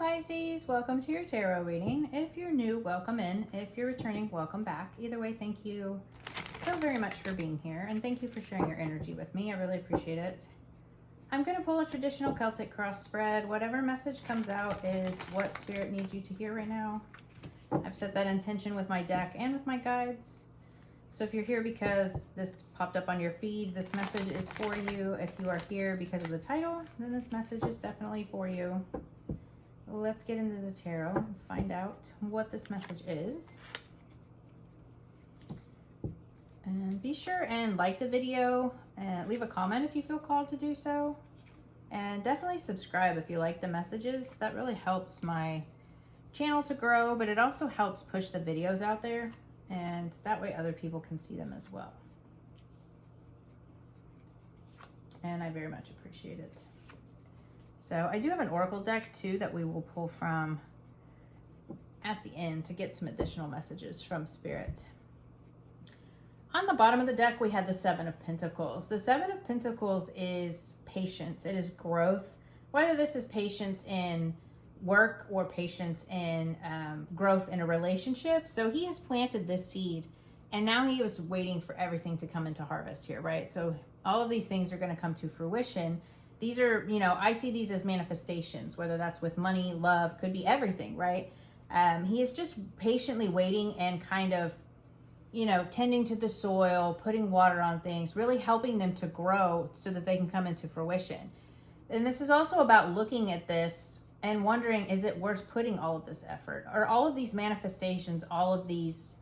Pisces, welcome to your tarot reading. If you're new, welcome in. If you're returning, welcome back. Either way, thank you so very much for being here, and thank you for sharing your energy with me. I really appreciate it. I'm going to pull a traditional Celtic cross spread. Whatever message comes out is what Spirit needs you to hear right now. I've set that intention with my deck and with my guides. So if you're here because this popped up on your feed, this message is for you. If you are here because of the title, then this message is definitely for you. Let's get into the tarot and find out what this message is. And be sure and like the video and leave a comment if you feel called to do so. And definitely subscribe if you like the messages. That really helps my channel to grow, but it also helps push the videos out there. And that way other people can see them as well. And I very much appreciate it. So I do have an oracle deck too that we will pull from at the end to get some additional messages from Spirit. On the bottom of the deck, we had the Seven of Pentacles. The Seven of Pentacles is patience. It is growth. Whether this is patience in work or patience in growth in a relationship. So he has planted this seed and now he is waiting for everything to come into harvest here, right? So all of these things are going to come to fruition. These are, you know, I see these as manifestations, whether that's with money, love, could be everything, right? He is just patiently waiting and kind of, you know, tending to the soil, putting water on things, really helping them to grow so that they can come into fruition. And this is also about looking at this and wondering, is it worth putting all of this effort? Or all of these manifestations, all of these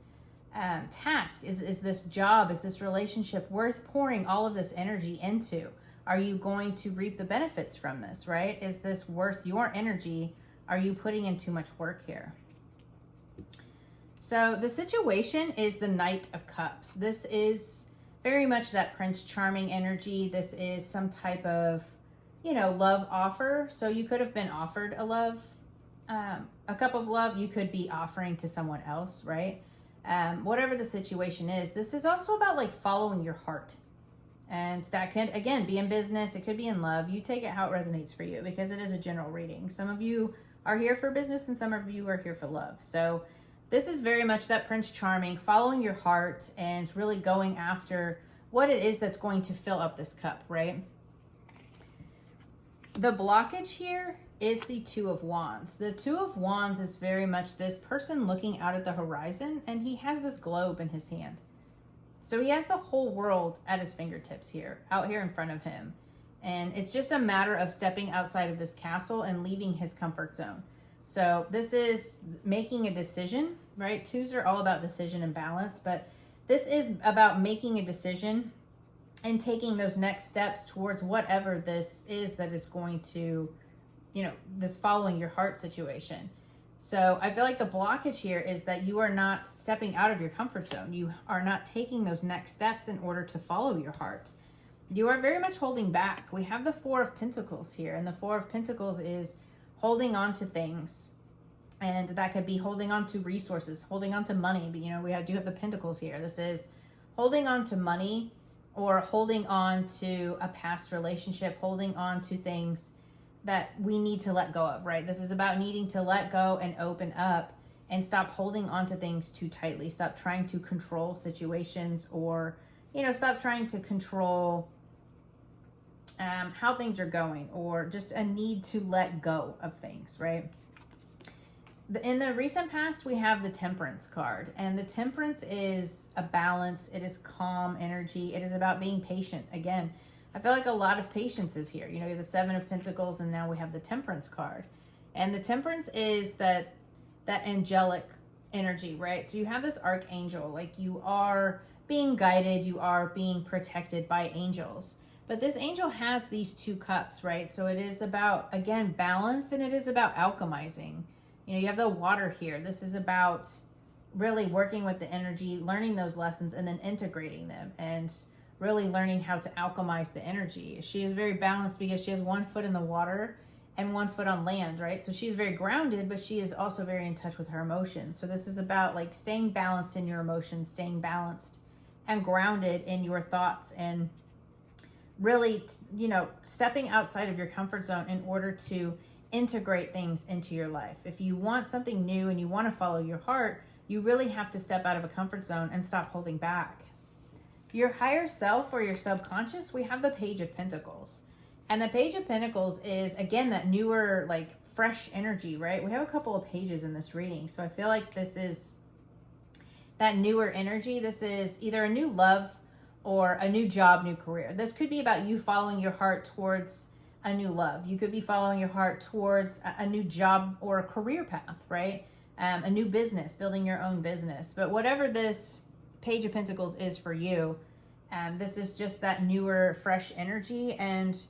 tasks, is this job, is this relationship worth pouring all of this energy into? Are you going to reap the benefits from this, right? Is this worth your energy? Are you putting in too much work here? So the situation is the Knight of Cups. This is very much that Prince Charming energy. This is some type of, you know, love offer. So you could have been offered a cup of love. You could be offering to someone else, right? Whatever the situation is, this is also about like following your heart. And that could, again, be in business. It could be in love. You take it how it resonates for you because it is a general reading. Some of you are here for business and some of you are here for love. So this is very much that Prince Charming, following your heart and really going after what it is that's going to fill up this cup, right? The blockage here is the Two of Wands. The Two of Wands is very much this person looking out at the horizon and he has this globe in his hand. So he has the whole world at his fingertips here, out here in front of him. And it's just a matter of stepping outside of this castle and leaving his comfort zone. So this is making a decision, right? Twos are all about decision and balance, but this is about making a decision and taking those next steps towards whatever this is that is going to, you know, this following your heart situation. So I feel like the blockage here is that you are not stepping out of your comfort zone. You are not taking those next steps in order to follow your heart. You are very much holding back. We have the Four of Pentacles here, and the Four of Pentacles is holding on to things. And that could be holding on to resources, holding on to money. But, you know, we do have the Pentacles here. This is holding on to money or holding on to a past relationship, holding on to things that we need to let go of, right? This is about needing to let go and open up and stop holding on to things too tightly. Stop trying to control situations or, you know, stop trying to control how things are going or just a need to let go of things, right? In the recent past, we have the Temperance card, and the Temperance is a balance. It is calm energy. It is about being patient. Again, I feel like a lot of patience is here. You know, you have the Seven of Pentacles and now we have the Temperance card. And the Temperance is that angelic energy, right? So you have this archangel, like you are being guided, you are being protected by angels. But this angel has these two cups, right? So it is about, again, balance, and it is about alchemizing. You know, you have the water here. This is about really working with the energy, learning those lessons, and then integrating them and really learning how to alchemize the energy. She is very balanced because she has one foot in the water and one foot on land, right? So she's very grounded, but she is also very in touch with her emotions. So this is about like staying balanced in your emotions, staying balanced and grounded in your thoughts, and really, you know, stepping outside of your comfort zone in order to integrate things into your life. If you want something new and you want to follow your heart, you really have to step out of a comfort zone and stop holding back. Your higher self or your subconscious, we have the Page of Pentacles. And the Page of Pentacles is, again, that newer, like fresh energy, right? We have a couple of pages in this reading. So I feel like this is that newer energy. This is either a new love or a new job, new career. This could be about you following your heart towards a new love. You could be following your heart towards a new job or a career path, right? A new business, building your own business. But whatever this Page of Pentacles is for you, this is just that newer, fresh energy and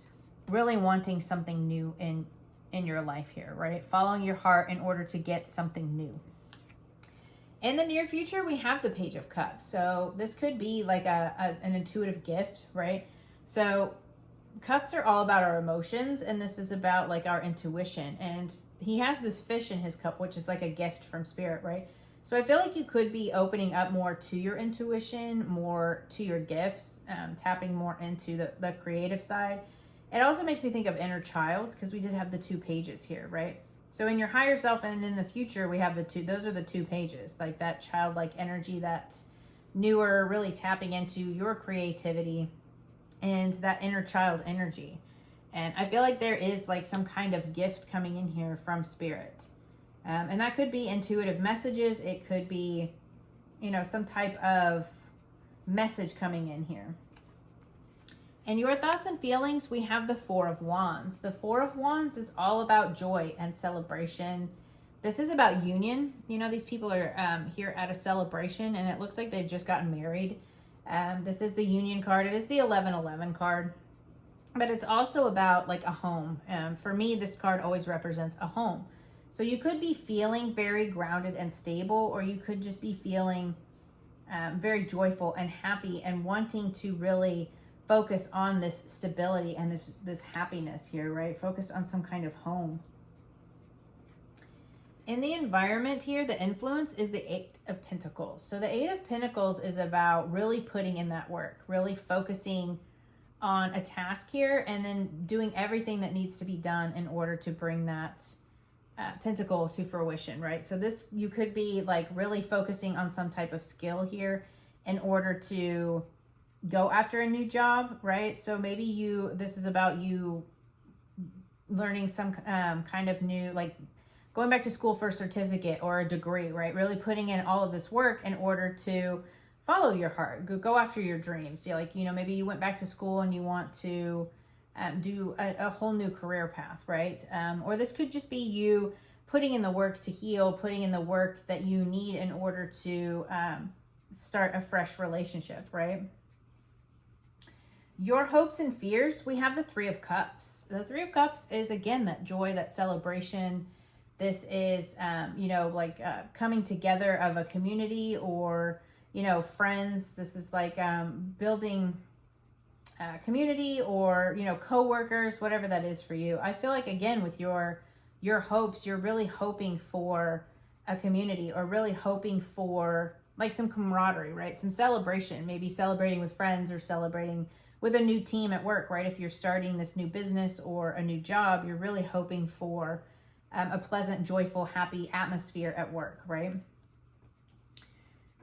really wanting something new in your life here, right? Following your heart in order to get something new. In the near future, we have the Page of Cups. So this could be like an intuitive gift, right? So Cups are all about our emotions, and this is about like our intuition. And he has this fish in his cup, which is like a gift from spirit, right? So I feel like you could be opening up more to your intuition, more to your gifts, tapping more into the creative side. It also makes me think of inner child, because we did have the 2 pages here, right? So in your higher self and in the future, we have the 2, those are the 2 pages, like that childlike energy, that newer, really tapping into your creativity and that inner child energy. And I feel like there is like some kind of gift coming in here from spirit. And that could be intuitive messages. It could be, you know, some type of message coming in here. And your thoughts and feelings, we have the 4 of Wands. The 4 of Wands is all about joy and celebration. This is about union. You know, these people are here at a celebration, and it looks like they've just gotten married. This is the union card. It is the 1111 card. But it's also about like a home. For me, this card always represents a home. So you could be feeling very grounded and stable, or you could just be feeling very joyful and happy and wanting to really focus on this stability and this happiness here, right? Focus on some kind of home. In the environment here, the influence is the 8 of Pentacles. So the 8 of Pentacles is about really putting in that work, really focusing on a task here, and then doing everything that needs to be done in order to bring that pentacle to fruition, right? So this, you could be like really focusing on some type of skill here in order to go after a new job, right? So maybe this is about you learning some kind of new, like going back to school for a certificate or a degree, right? Really putting in all of this work in order to follow your heart, go after your dreams. Yeah, like, you know, maybe you went back to school and you want to do a whole new career path, right? Or this could just be you putting in the work to heal, putting in the work that you need in order to start a fresh relationship, right? Your hopes and fears, we have the 3 of Cups. The 3 of Cups is, again, that joy, that celebration. This is, you know, like coming together of a community or, you know, friends. This is like building community or, you know, co-workers, whatever that is for you. I feel like, again, with your hopes, you're really hoping for a community or really hoping for like some camaraderie, right? Some celebration, maybe celebrating with friends or celebrating with a new team at work, right? If you're starting this new business or a new job, you're really hoping for a pleasant, joyful, happy atmosphere at work, right?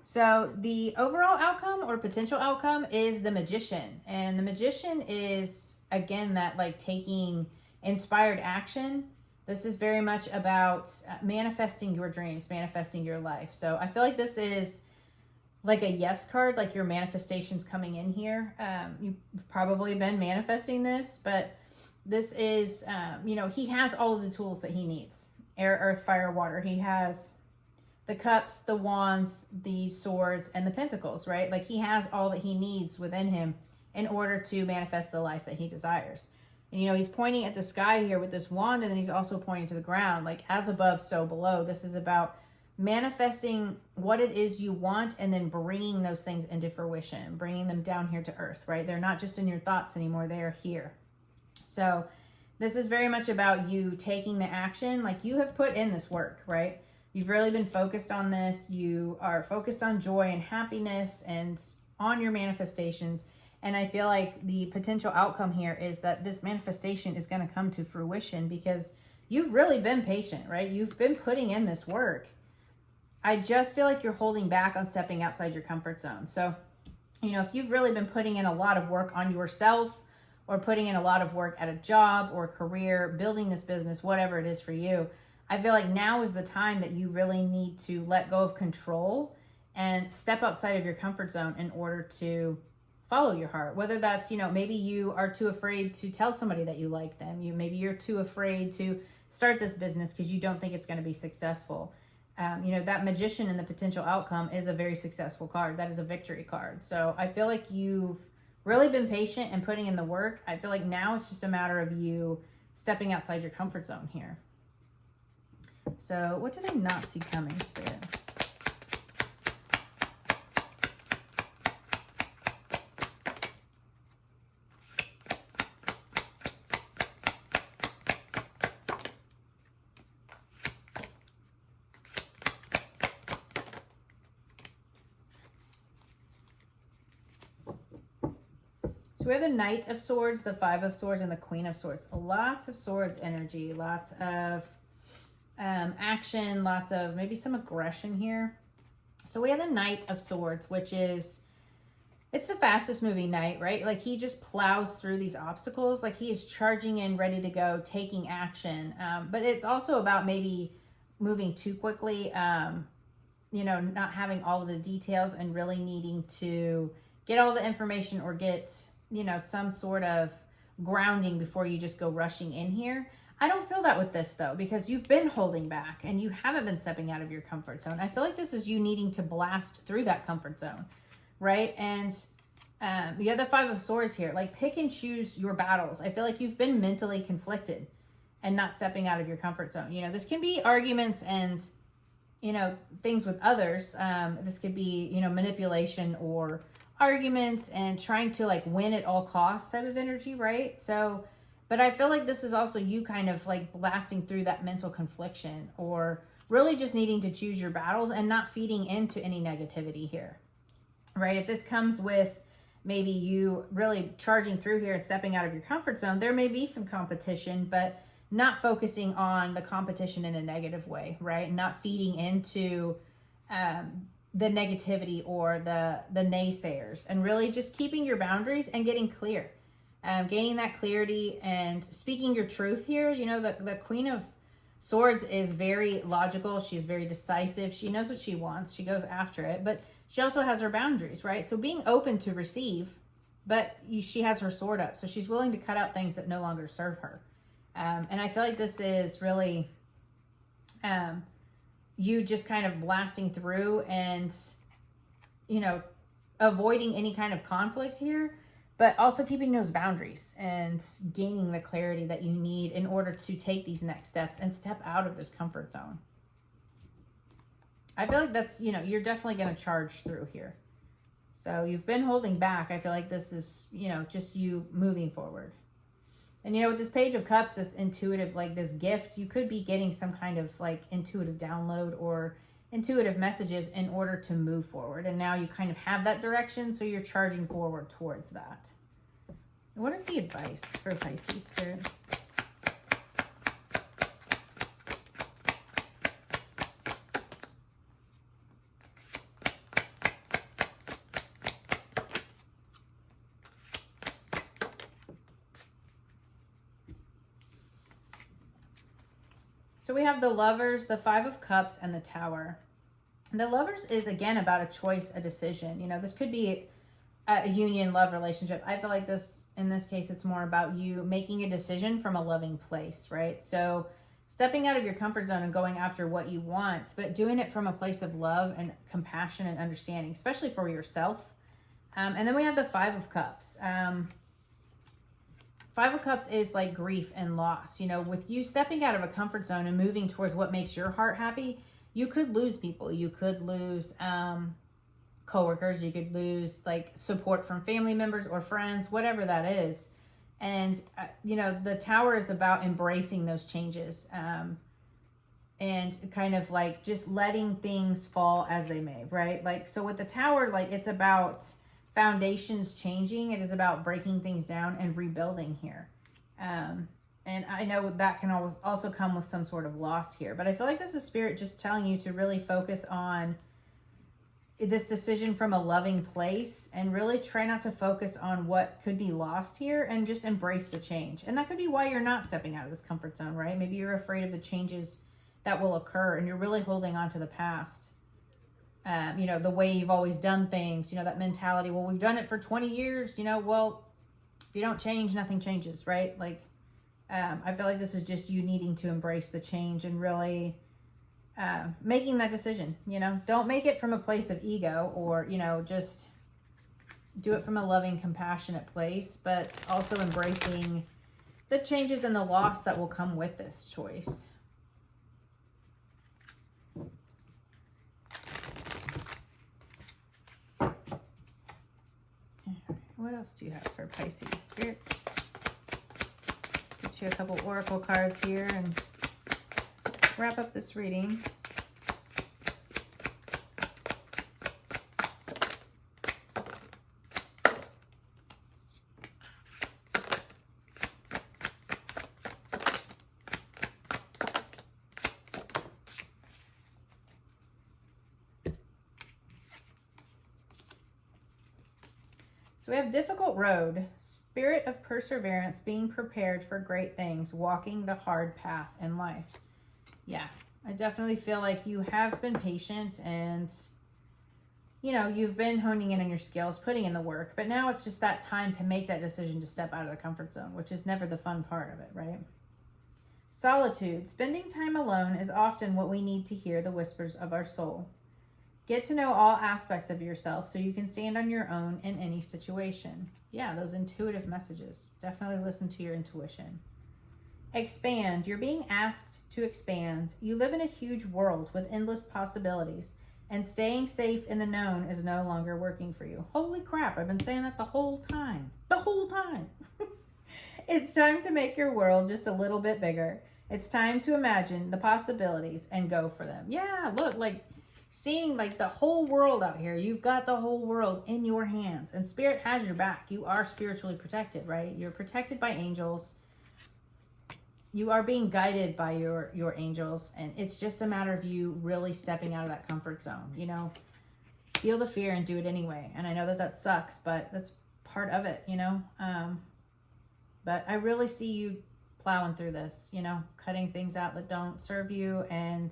So the overall outcome or potential outcome is the Magician. And the Magician is, again, that like taking inspired action. This is very much about manifesting your dreams, manifesting your life. So I feel like this is like a yes card, like your manifestation's coming in here. You've probably been manifesting this, but this is, you know, he has all of the tools that he needs. Air, earth, fire, water. He has the cups, the wands, the swords, and the pentacles, right? Like he has all that he needs within him in order to manifest the life that he desires. And, you know, he's pointing at the sky here with this wand, and then he's also pointing to the ground, like as above, so below. This is about manifesting what it is you want and then bringing those things into fruition, bringing them down here to earth, right? They're not just in your thoughts anymore. They are here. So this is very much about you taking the action. Like you have put in this work, right? You've really been focused on this. You are focused on joy and happiness and on your manifestations. And I feel like the potential outcome here is that this manifestation is going to come to fruition because you've really been patient, right? You've been putting in this work. I just feel like you're holding back on stepping outside your comfort zone. So, you know, if you've really been putting in a lot of work on yourself, or putting in a lot of work at a job or career, building this business, whatever it is for you, I feel like now is the time that you really need to let go of control and step outside of your comfort zone in order to follow your heart. Whether that's, you know, maybe you are too afraid to tell somebody that you like them. Maybe you're too afraid to start this business because you don't think it's going to be successful. You know, that Magician and the potential outcome is a very successful card. That is a victory card. So I feel like you've really been patient and putting in the work. I feel like now it's just a matter of you stepping outside your comfort zone here. So what do they not see coming, Spirit? So we have the Knight of Swords, the Five of Swords, and the Queen of Swords. Lots of swords energy, lots of action, lots of maybe some aggression here. So we have the Knight of Swords, which is, it's the fastest moving knight, right? Like he just plows through these obstacles. Like he is charging in, ready to go, taking action. But it's also about maybe moving too quickly, you know, not having all of the details and really needing to get all the information or get, you know, some sort of grounding before you just go rushing in here. I don't feel that with this though, because you've been holding back and you haven't been stepping out of your comfort zone. I feel like this is you needing to blast through that comfort zone, right? And you have the Five of Swords here. Like pick and choose your battles. I feel like you've been mentally conflicted and not stepping out of your comfort zone. You know, this can be arguments and, you know, things with others. This could be, you know, manipulation or arguments and trying to like win at all costs type of energy, right? So, but I feel like this is also you kind of like blasting through that mental confliction or really just needing to choose your battles and not feeding into any negativity here, right? If this comes with maybe you really charging through here and stepping out of your comfort zone, there may be some competition, but not focusing on the competition in a negative way, right? Not feeding into the negativity or the naysayers, and really just keeping your boundaries and getting clear, gaining that clarity and speaking your truth here. You know, the Queen of Swords is very logical. She's very decisive. She knows what she wants. She goes after it, but she also has her boundaries, right? So being open to receive, but she has her sword up. So she's willing to cut out things that no longer serve her. And I feel like this is really you just kind of blasting through and, you know, avoiding any kind of conflict here, but also keeping those boundaries and gaining the clarity that you need in order to take these next steps and step out of this comfort zone. I feel like that's, you know, you're definitely going to charge through here. So you've been holding back. I feel like this is, you know, just you moving forward. And, you know, with this Page of Cups, this intuitive, like this gift, you could be getting some kind of like intuitive download or intuitive messages in order to move forward. And now you kind of have that direction, so you're charging forward towards that. What is the advice for Pisces, Spirit? So we have the Lovers, the Five of Cups, and the Tower. The Lovers is, again, about a choice, a decision. You know, this could be a union, love relationship. I feel like this, in this case, it's more about you making a decision from a loving place, right? So stepping out of your comfort zone and going after what you want, but doing it from a place of love and compassion and understanding, especially for yourself. And then we have the Five of Cups. Five of Cups is like grief and loss. You know, with you stepping out of a comfort zone and moving towards what makes your heart happy, you could lose people. You could lose coworkers. You could lose like support from family members or friends, whatever that is. And, you know, the Tower is about embracing those changes and kind of like just letting things fall as they may, right? Like, so with the Tower, like it's about foundations changing. It is about breaking things down and rebuilding here. And I know that can also come with some sort of loss here. But I feel like this is Spirit just telling you to really focus on this decision from a loving place and really try not to focus on what could be lost here and just embrace the change. And that could be why you're not stepping out of this comfort zone, right? Maybe you're afraid of the changes that will occur and you're really holding on to the past. You know, the way you've always done things, you know, that mentality, well, we've done it for 20 years, you know, well, if you don't change, nothing changes, right? Like, I feel like this is just you needing to embrace the change and really making that decision. You know, don't make it from a place of ego, or, you know, just do it from a loving, compassionate place, but also embracing the changes and the loss that will come with this choice. What else do you have for Pisces spirits? Get you a couple oracle cards here and wrap up this reading. So we have difficult road, spirit of perseverance, being prepared for great things, walking the hard path in life. Yeah, I definitely feel like you have been patient and, you know, you've been honing in on your skills, putting in the work, but now it's just that time to make that decision to step out of the comfort zone, which is never the fun part of it, right? Solitude, spending time alone is often what we need to hear the whispers of our soul. Get to know all aspects of yourself so you can stand on your own in any situation. Yeah, those intuitive messages. Definitely listen to your intuition. Expand. You're being asked to expand. You live in a huge world with endless possibilities, and staying safe in the known is no longer working for you. Holy crap, I've been saying that the whole time. The whole time. It's time to make your world just a little bit bigger. It's time to imagine the possibilities and go for them. Yeah, look, like, seeing like the whole world out here. You've got the whole world in your hands, and Spirit has your back. You are spiritually protected, right? You're protected by angels. You are being guided by your angels, and it's just a matter of you really stepping out of that comfort zone. You know, feel the fear and do it anyway. And I know that sucks, but that's part of it, you know. But I really see you plowing through this, you know, cutting things out that don't serve you and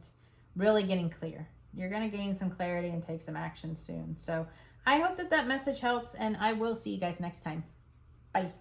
really getting clear. You're going to gain some clarity and take some action soon. So I hope that message helps, and I will see you guys next time. Bye.